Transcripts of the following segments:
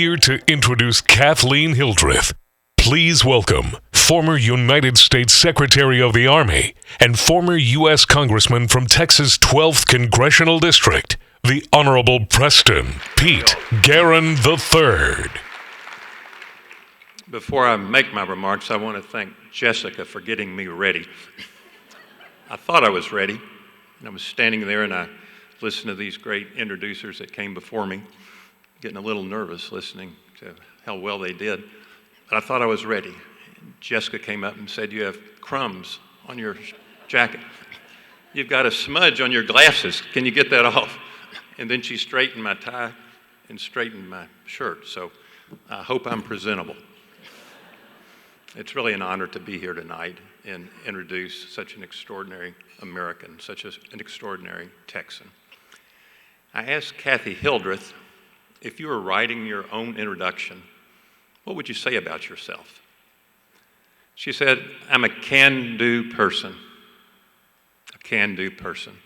here to introduce Kathleen Hildreth. Please welcome former United States Secretary of the Army and former U.S. Congressman from Texas' 12th Congressional District, the Honorable Preston Pete Geren III. Before I make my remarks, I want to thank Jessica for getting me ready. I thought I was ready, and I was standing there and I listened to these great introducers that came before me, getting a little nervous listening to how well they did. But I thought I was ready. Jessica came up and said, "You have crumbs on your jacket. You've got a smudge on your glasses. Can you get that off?" And then she straightened my tie and straightened my shirt. So I hope I'm presentable. It's really an honor to be here tonight and introduce such an extraordinary American, such an extraordinary Texan. I asked Kathy Hildreth, if you were writing your own introduction, what would you say about yourself? She said, "I'm a can-do person." A can-do person.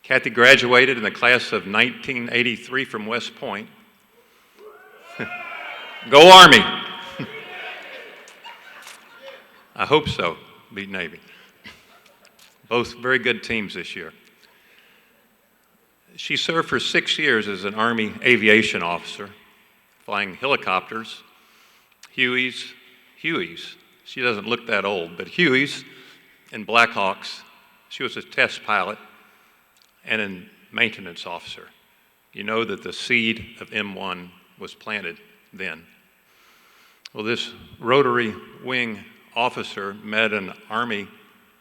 Kathy graduated in the class of 1983 from West Point. Go Army! I hope so. Beat Navy. Both very good teams this year. She served for 6 years as an Army aviation officer, flying helicopters, Hueys, she doesn't look that old, but Hueys and Blackhawks. She was a test pilot and a maintenance officer. You know that the seed of M1 was planted then. Well, this rotary wing officer met an Army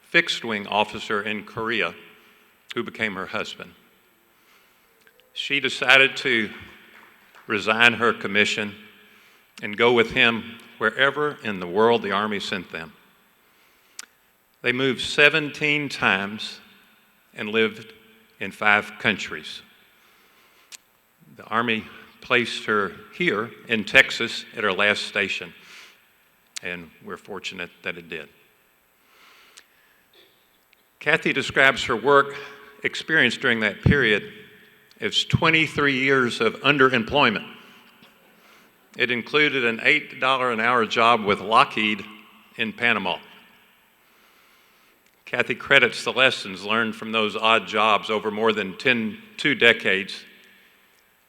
fixed-wing officer in Korea who became her husband. She decided to resign her commission and go with him wherever in the world the Army sent them. They moved 17 times and lived in 5 countries. The Army placed her here in Texas at her last station, and we're fortunate that it did. Kathy describes her work experience during that period as 23 years of underemployment. It included an $8 an hour job with Lockheed in Panama. Kathy credits the lessons learned from those odd jobs over more than 2 decades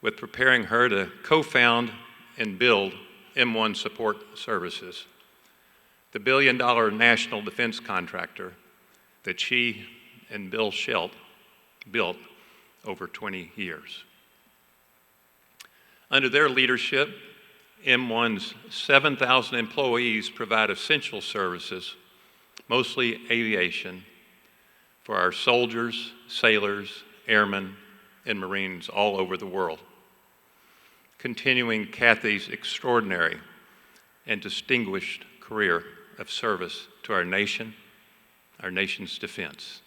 with preparing her to co-found and build M1 Support Services, the billion-dollar national defense contractor that she and Bill Schelt built over 20 years. Under their leadership, M1's 7,000 employees provide essential services, mostly aviation, for our soldiers, sailors, airmen, and Marines all over the world, continuing Kathy's extraordinary and distinguished career of service to our nation, our nation's defense.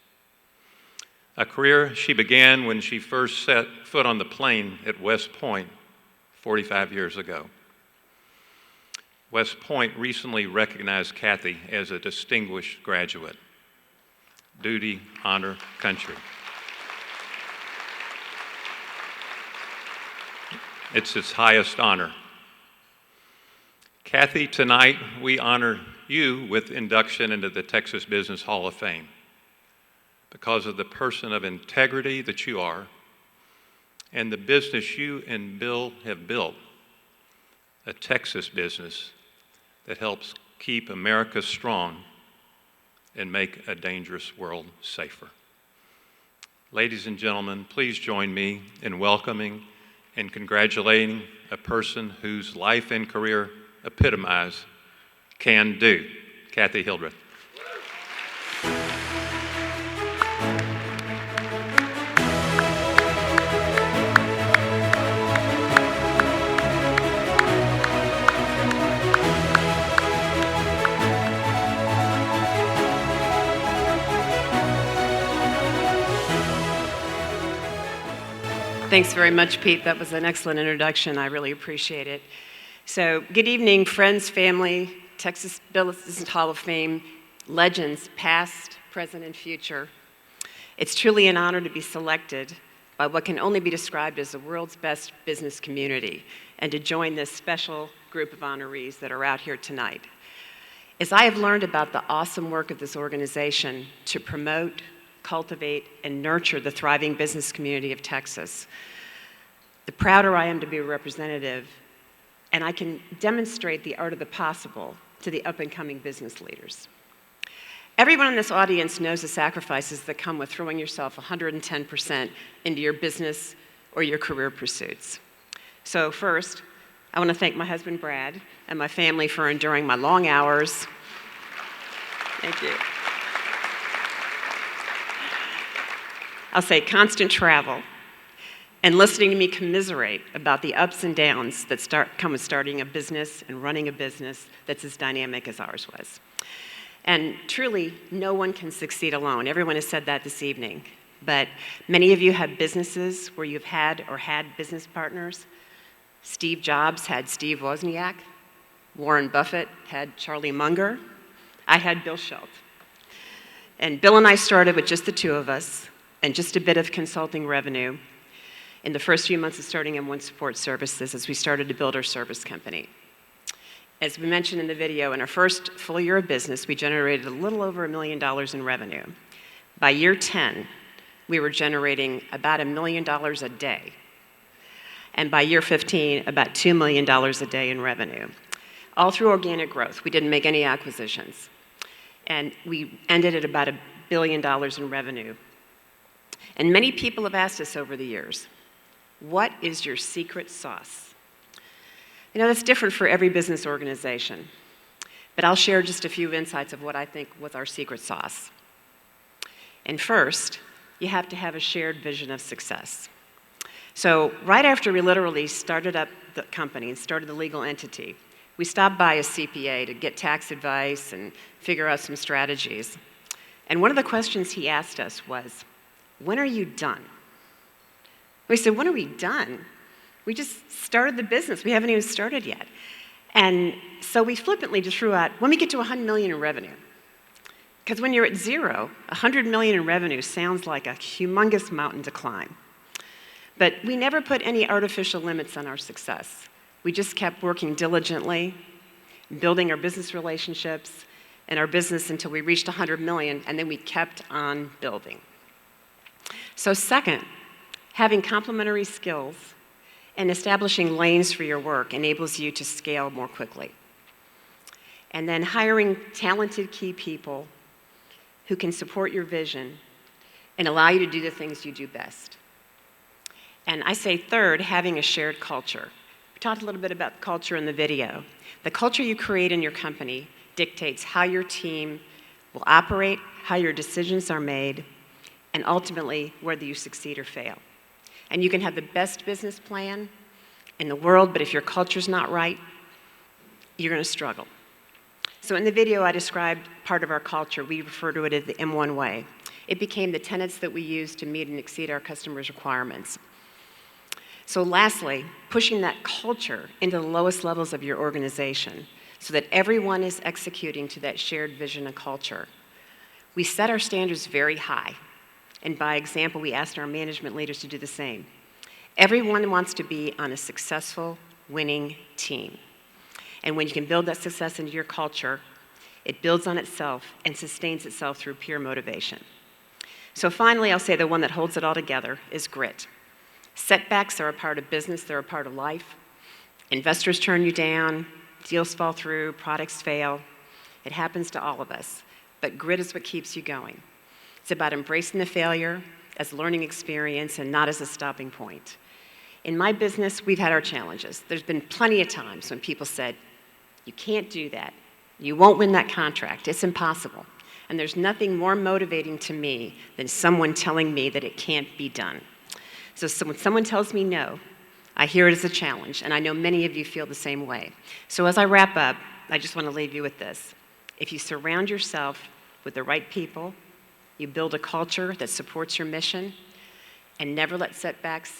A career she began when she first set foot on the plane at West Point 45 years ago. West Point recently recognized Kathy as a distinguished graduate. Duty, honor, country. It's its highest honor. Kathy, tonight we honor you with induction into the Texas Business Hall of Fame because of the person of integrity that you are and the business you and Bill have built, a Texas business that helps keep America strong and make a dangerous world safer. Ladies and gentlemen, please join me in welcoming and congratulating a person whose life and career epitomize can do, Kathy Hildreth. Thanks very much, Pete. That was an excellent introduction. I really appreciate it. So, good evening, friends, family, Texas Business Hall of Fame legends, past, present, and future. It's truly an honor to be selected by what can only be described as the world's best business community, and to join this special group of honorees that are out here tonight. As I have learned about the awesome work of this organization to promote, cultivate, and nurture the thriving business community of Texas, the prouder I am to be a representative, and I can demonstrate the art of the possible to the up-and-coming business leaders. Everyone in this audience knows the sacrifices that come with throwing yourself 110% into your business or your career pursuits. So first, I want to thank my husband, Brad, and my family for enduring my long hours. Thank you. I'll say constant travel and listening to me commiserate about the ups and downs that come with starting a business and running a business that's as dynamic as ours was. And truly, no one can succeed alone. Everyone has said that this evening. But many of you have businesses where you've had or had business partners. Steve Jobs had Steve Wozniak. Warren Buffett had Charlie Munger. I had Bill Schultz. And Bill and I started with just the two of us and just a bit of consulting revenue in the first few months of starting M1 Support Services as we started to build our service company. As we mentioned in the video, in our first full year of business, we generated a little over $1 million in revenue. By year 10, we were generating about $1 million a day. And by year 15, about $2 million a day in revenue. All through organic growth. We didn't make any acquisitions. And we ended at about $1 billion in revenue. And many people have asked us over the years, what is your secret sauce? You know, that's different for every business organization. But I'll share just a few insights of what I think was our secret sauce. And first, you have to have a shared vision of success. So right after we literally started up the company and started the legal entity, we stopped by a CPA to get tax advice and figure out some strategies. And one of the questions he asked us was, when are you done? We said, when are we done? We just started the business. We haven't even started yet. And so we flippantly just threw out, when we get to 100 million in revenue. Because when you're at zero, 100 million in revenue sounds like a humongous mountain to climb. But we never put any artificial limits on our success. We just kept working diligently, building our business relationships and our business until we reached 100 million, and then we kept on building. So second, having complementary skills and establishing lanes for your work enables you to scale more quickly. And then hiring talented key people who can support your vision and allow you to do the things you do best. And I say third, having a shared culture. We talked a little bit about culture in the video. The culture you create in your company dictates how your team will operate, how your decisions are made, and ultimately whether you succeed or fail. And you can have the best business plan in the world, but if your culture's not right, you're going to struggle. So in the video, I described part of our culture. We refer to it as the M1 way. It became the tenets that we use to meet and exceed our customers' requirements. So lastly, pushing that culture into the lowest levels of your organization so that everyone is executing to that shared vision and culture. We set our standards very high. And by example, we asked our management leaders to do the same. Everyone wants to be on a successful, winning team. And when you can build that success into your culture, it builds on itself and sustains itself through peer motivation. So finally, I'll say the one that holds it all together is grit. Setbacks are a part of business, they're a part of life. Investors turn you down, deals fall through, products fail. It happens to all of us. But grit is what keeps you going. It's about embracing the failure as a learning experience and not as a stopping point. In my business, we've had our challenges. There's been plenty of times when people said, you can't do that. You won't win that contract. It's impossible. And there's nothing more motivating to me than someone telling me that it can't be done. So when someone tells me no, I hear it as a challenge, and I know many of you feel the same way. So as I wrap up, I just want to leave you with this. If you surround yourself with the right people, you build a culture that supports your mission, and never let setbacks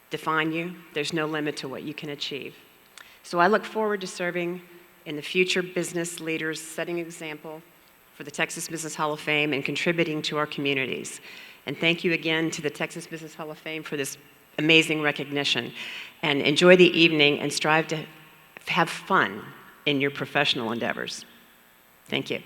define you, there's no limit to what you can achieve. So I look forward to serving in the future business leaders, setting an example for the Texas Business Hall of Fame and contributing to our communities. And thank you again to the Texas Business Hall of Fame for this amazing recognition. And enjoy the evening and strive to have fun in your professional endeavors. Thank you.